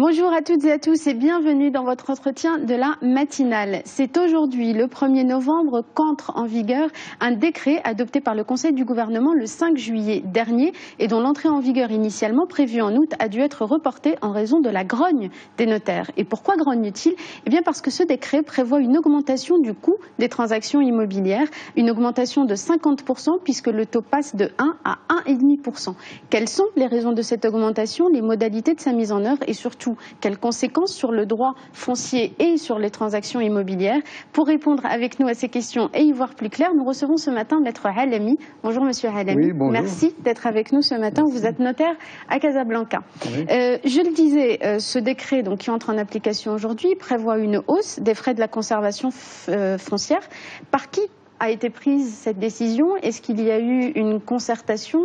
Bonjour à toutes et à tous et bienvenue dans votre entretien de la matinale. C'est aujourd'hui, le 1er novembre, qu'entre en vigueur un décret adopté par le Conseil du gouvernement le 5 juillet dernier et dont l'entrée en vigueur initialement prévue en août a dû être reportée en raison de la grogne des notaires. Et pourquoi grogne-t-il? Eh bien parce que ce décret prévoit une augmentation du coût des transactions immobilières, une augmentation de 50% puisque le taux passe de 1 à 1,5%. Quelles sont les raisons de cette augmentation, les modalités de sa mise en œuvre et surtout quelles conséquences sur le droit foncier et sur les transactions immobilières? Pour répondre avec nous à ces questions et y voir plus clair, nous recevons ce matin Maître Halami. Bonjour Monsieur Halami. Oui, bonjour. Merci d'être avec nous ce matin. Merci. Vous êtes notaire à Casablanca. Oui. Je le disais, ce décret qui entre en application aujourd'hui prévoit une hausse des frais de la conservation foncière. Par qui a été prise cette décision? Est-ce qu'il y a eu une concertation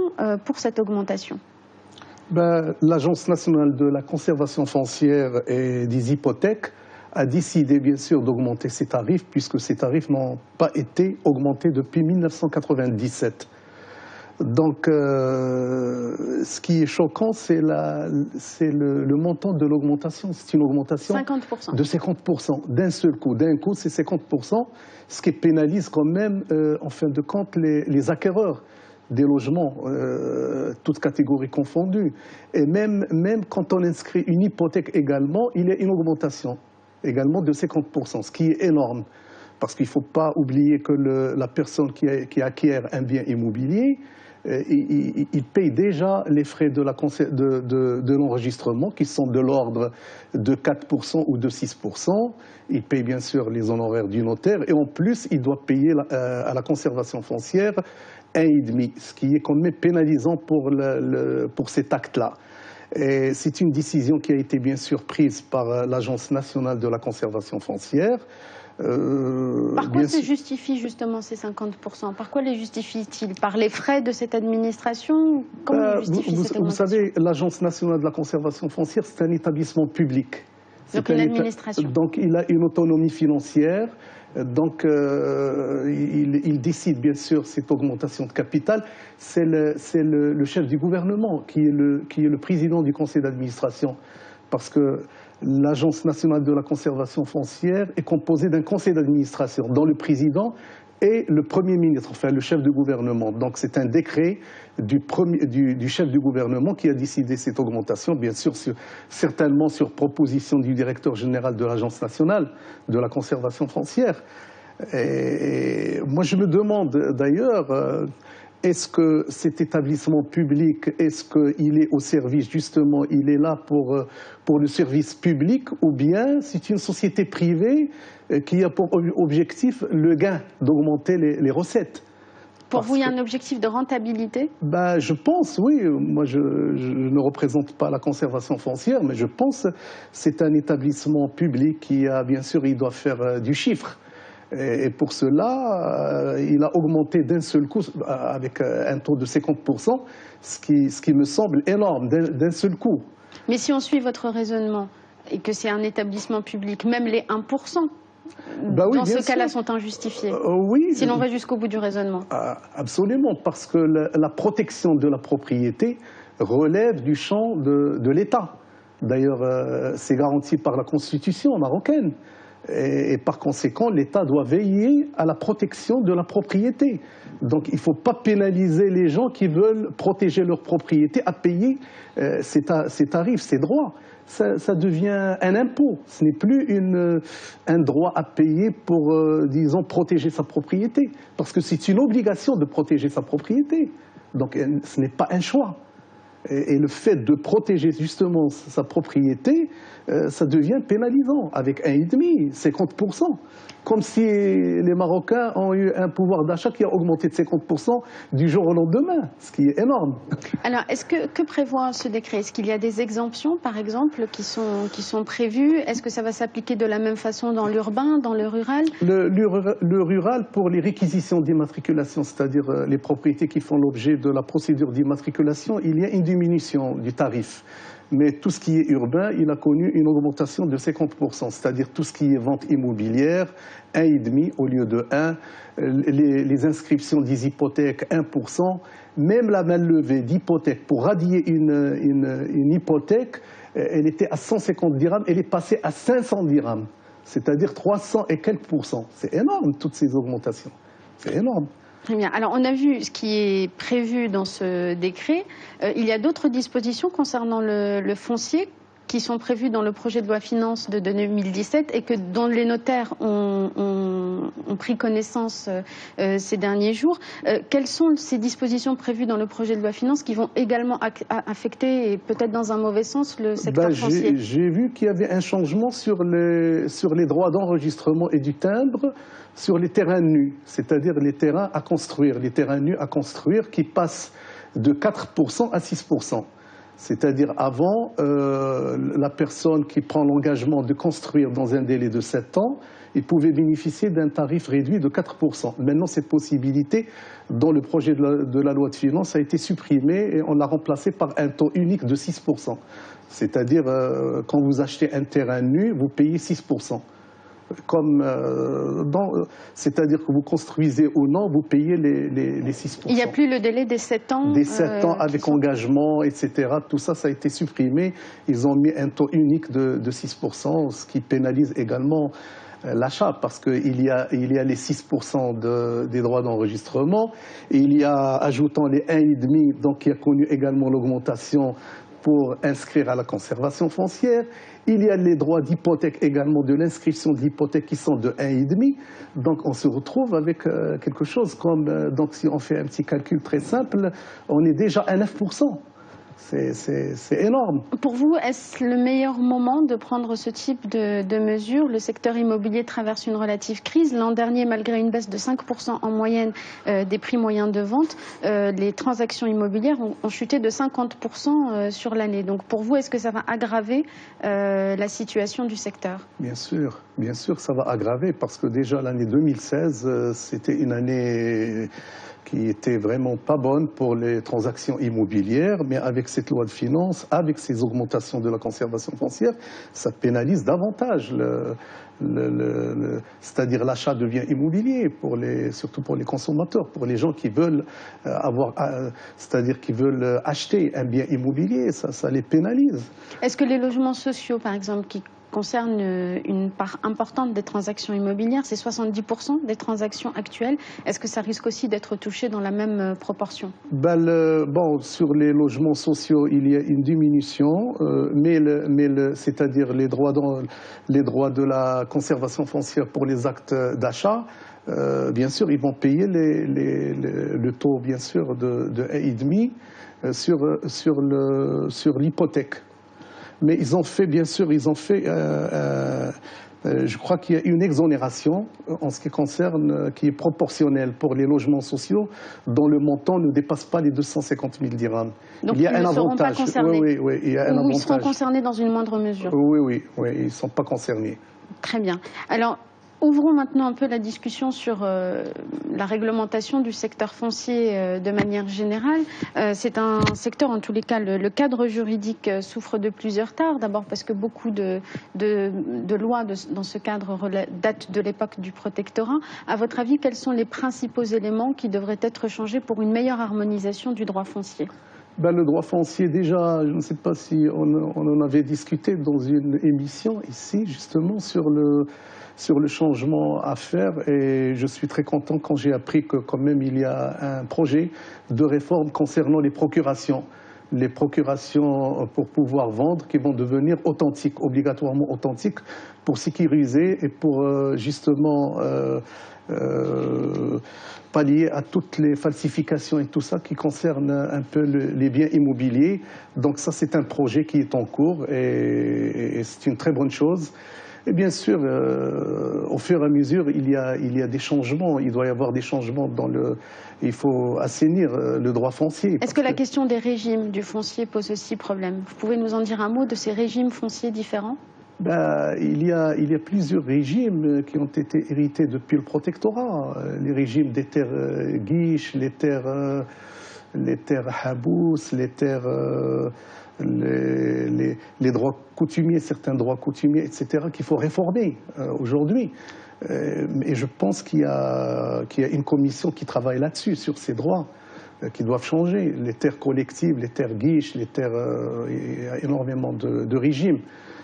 pour cette augmentation? L'Agence nationale de la conservation foncière et des hypothèques a décidé bien sûr d'augmenter ses tarifs puisque ces tarifs n'ont pas été augmentés depuis 1997. Donc ce qui est choquant, c'est le montant de l'augmentation. C'est une augmentation 50%. De 50% d'un seul coup. D'un coup, c'est 50%, ce qui pénalise quand même en fin de compte les acquéreurs des logements, toutes catégories confondues. Et même quand on inscrit une hypothèque également, il y a une augmentation également de 50%, ce qui est énorme. Parce qu'il ne faut pas oublier que la personne qui acquiert un bien immobilier, il paye déjà les frais de l'enregistrement qui sont de l'ordre de 4% ou de 6%. Il paye bien sûr les honoraires du notaire et en plus il doit payer à la conservation foncière 1,5%, ce qui est quand même pénalisant pour cet acte-là. C'est une décision qui a été bien sûr prise par l'Agence nationale de la conservation foncière. Par quoi se justifient justement ces 50%? Par quoi les justifie-t-il? Par les frais de cette administration? Comment justifie cette augmentation? Vous savez, l'Agence nationale de la conservation foncière, c'est un établissement public. Donc une administration. Donc il a une autonomie financière. Donc il décide bien sûr cette augmentation de capital. C'est le chef du gouvernement qui est le président du conseil d'administration. Parce que l'Agence nationale de la conservation foncière est composée d'un conseil d'administration dont le président est le Premier ministre, enfin le chef du gouvernement. Donc c'est un décret du chef du gouvernement qui a décidé cette augmentation, bien sûr certainement sur proposition du directeur général de l'Agence nationale de la conservation foncière. Et moi je me demande d'ailleurs, est-ce que cet établissement public, est-ce qu'il est au service, justement, il est là pour le service public, ou bien c'est une société privée qui a pour objectif le gain, d'augmenter les recettes? Pour vous, il y a un objectif de rentabilité? Je pense, oui. Moi, je ne représente pas la conservation foncière, mais je pense que c'est un établissement public qui a, bien sûr, il doit faire du chiffre. Et pour cela, il a augmenté d'un seul coup avec un taux de 50%, ce qui me semble énorme, d'un seul coup. Mais si on suit votre raisonnement et que c'est un établissement public, même les 1%, oui, dans ce cas-là, sont injustifiés. Oui. Si l'on va jusqu'au bout du raisonnement. Absolument, parce que la protection de la propriété relève du champ de l'État. D'ailleurs, c'est garanti par la Constitution marocaine. Et par conséquent, l'État doit veiller à la protection de la propriété. Donc il ne faut pas pénaliser les gens qui veulent protéger leur propriété à payer ces tarifs, ces droits. Ça devient un impôt, ce n'est plus un droit à payer pour, disons, protéger sa propriété. Parce que c'est une obligation de protéger sa propriété. Donc ce n'est pas un choix. Et le fait de protéger justement sa propriété, ça devient pénalisant avec 1,5%, 50%. Comme si les Marocains ont eu un pouvoir d'achat qui a augmenté de 50% du jour au lendemain, ce qui est énorme. Alors, que prévoit ce décret? Est-ce qu'il y a des exemptions, par exemple, qui sont prévues? Est-ce que ça va s'appliquer de la même façon dans l'urbain, dans le rural? Le rural, pour les réquisitions d'immatriculation, c'est-à-dire les propriétés qui font l'objet de la procédure d'immatriculation, il y a une diminution du tarif. Mais tout ce qui est urbain, il a connu une augmentation de 50%, c'est-à-dire tout ce qui est vente immobilière, 1,5 au lieu de 1, les inscriptions des hypothèques 1%, même la main levée d'hypothèque pour radier une hypothèque, elle était à 150 dirhams, elle est passée à 500 dirhams, c'est-à-dire 300 et quelques %. C'est énorme, toutes ces augmentations. C'est énorme. Très bien. Alors, on a vu ce qui est prévu dans ce décret. Il y a d'autres dispositions concernant le foncier qui sont prévues dans le projet de loi finances de 2017 et dont les notaires ont pris connaissance ces derniers jours. Quelles sont ces dispositions prévues dans le projet de loi finances qui vont également affecter, et peut-être dans un mauvais sens, le secteur foncier? J'ai vu qu'il y avait un changement sur les droits d'enregistrement et du timbre sur les terrains nus, c'est-à-dire les terrains à construire, les terrains nus à construire qui passent de 4% à 6%. C'est-à-dire avant, la personne qui prend l'engagement de construire dans un délai de 7 ans, il pouvait bénéficier d'un tarif réduit de 4%. Maintenant, cette possibilité, dans le projet de la loi de finances, a été supprimée et on l'a remplacée par un taux unique de 6%. C'est-à-dire, quand vous achetez un terrain nu, vous payez 6%. C'est-à-dire que vous construisez ou non, vous payez les 6%. Il n'y a plus le délai des 7 ans. Des 7 ans avec engagement, etc. Tout ça, ça a été supprimé. Ils ont mis un taux unique de 6%, ce qui pénalise également l'achat, parce qu'il y a les 6% des droits d'enregistrement, et il y a, ajoutant les 1,5, donc qui a connu également l'augmentation pour inscrire à la conservation foncière. Il y a les droits d'hypothèque également, de l'inscription de l'hypothèque qui sont de 1,5. Donc on se retrouve avec quelque chose comme, donc si on fait un petit calcul très simple, on est déjà à 9%. C'est énorme. Pour vous, est-ce le meilleur moment de prendre ce type de mesures? Le secteur immobilier traverse une relative crise. L'an dernier, malgré une baisse de 5% en moyenne des prix moyens de vente, les transactions immobilières ont chuté de 50% sur l'année. Donc pour vous, est-ce que ça va aggraver la situation du secteur? Bien sûr, ça va aggraver parce que déjà l'année 2016, c'était une année qui était vraiment pas bonne pour les transactions immobilières, mais avec cette loi de finances, avec ces augmentations de la conservation foncière, ça pénalise davantage, c'est-à-dire l'achat de biens immobiliers, surtout pour les consommateurs, pour les gens qui veulent c'est-à-dire qui veulent acheter un bien immobilier, ça les pénalise. Est-ce que les logements sociaux, par exemple, qui concerne une part importante des transactions immobilières, c'est 70% des transactions actuelles. Est-ce que ça risque aussi d'être touché dans la même proportion? Bon, sur les logements sociaux, il y a une diminution, c'est-à-dire les droits de la conservation foncière pour les actes d'achat, bien sûr, ils vont payer le taux, bien sûr, de 1,5 sur l'hypothèque. Mais ils ont fait, bien sûr, je crois qu'il y a une exonération en ce qui concerne, qui est proportionnelle pour les logements sociaux dont le montant ne dépasse pas les 250 000 dirhams. Donc il y a un avantage. Pas concernés. Oui, il y a un avantage. Ils seront concernés dans une moindre mesure. Oui, ils ne sont pas concernés. Très bien. Alors, ouvrons maintenant un peu la discussion sur la réglementation du secteur foncier de manière générale. C'est un secteur, en tous les cas, le cadre juridique souffre de plusieurs tares. D'abord parce que beaucoup de lois dans ce cadre datent de l'époque du protectorat. À votre avis, quels sont les principaux éléments qui devraient être changés pour une meilleure harmonisation du droit foncier? Le droit foncier, déjà, je ne sais pas si on en avait discuté dans une émission ici, justement, sur le changement à faire, et je suis très content quand j'ai appris que quand même il y a un projet de réforme concernant les procurations pour pouvoir vendre qui vont devenir authentiques, obligatoirement authentiques, pour sécuriser et pour justement pallier à toutes les falsifications et tout ça qui concerne un peu les biens immobiliers. Donc ça, c'est un projet qui est en cours et c'est une très bonne chose. Et bien sûr, au fur et à mesure, il y a des changements. Il doit y avoir des changements il faut assainir le droit foncier. Est-ce que la question des régimes du foncier pose aussi problème? Vous pouvez nous en dire un mot de ces régimes fonciers différents? Il y a plusieurs régimes qui ont été hérités depuis le protectorat. Les régimes des terres guiches, les terres habous, les terres... les droits coutumiers, certains droits coutumiers, etc., qu'il faut réformer aujourd'hui. Et je pense qu'il y a une commission qui travaille là-dessus, sur ces droits. qui doivent changer. Les terres collectives, les terres guiches, il y a énormément de régimes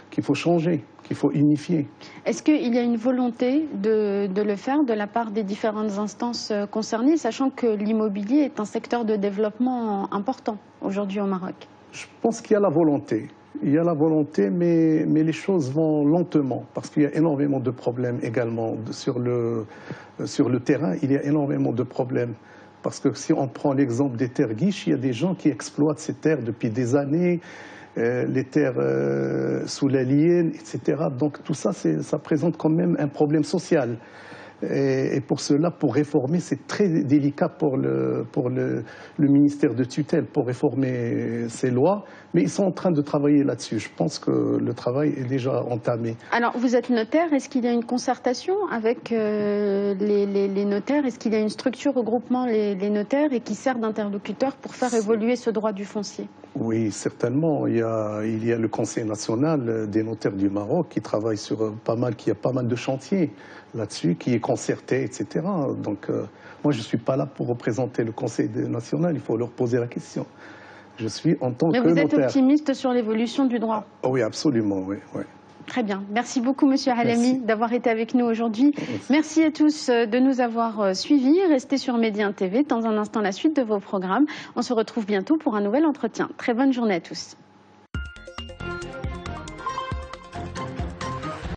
qu'il faut changer, qu'il faut unifier. Est-ce qu'il y a une volonté de le faire de la part des différentes instances concernées, sachant que l'immobilier est un secteur de développement important aujourd'hui au Maroc? Je pense qu'il y a la volonté. Il y a la volonté, mais les choses vont lentement, parce qu'il y a énormément de problèmes également sur le terrain. Il y a énormément de problèmes. Parce que si on prend l'exemple des terres guiches, il y a des gens qui exploitent ces terres depuis des années, les terres sous la ligne, etc. Donc tout ça, ça présente quand même un problème social. Et pour cela, pour réformer, c'est très délicat pour le ministère de tutelle, pour réformer ces lois. Mais ils sont en train de travailler là-dessus. Je pense que le travail est déjà entamé. Alors, vous êtes notaire. Est-ce qu'il y a une concertation avec les notaires? Est-ce qu'il y a une structure regroupant les notaires et qui sert d'interlocuteur pour faire évoluer ce droit du foncier? Oui, certainement. Il y a le Conseil national des notaires du Maroc qui travaille sur qui a pas mal de chantiers là-dessus, qui est concerté, etc. Donc, moi, je ne suis pas là pour représenter le Conseil national. Il faut leur poser la question. Je suis en tant que notaire. Mais vous êtes optimiste sur l'évolution du droit? Oui, absolument, oui. Très bien. Merci beaucoup, Monsieur Halami, d'avoir été avec nous aujourd'hui. Merci à tous de nous avoir suivis. Restez sur Média TV. Dans un instant, la suite de vos programmes. On se retrouve bientôt pour un nouvel entretien. Très bonne journée à tous.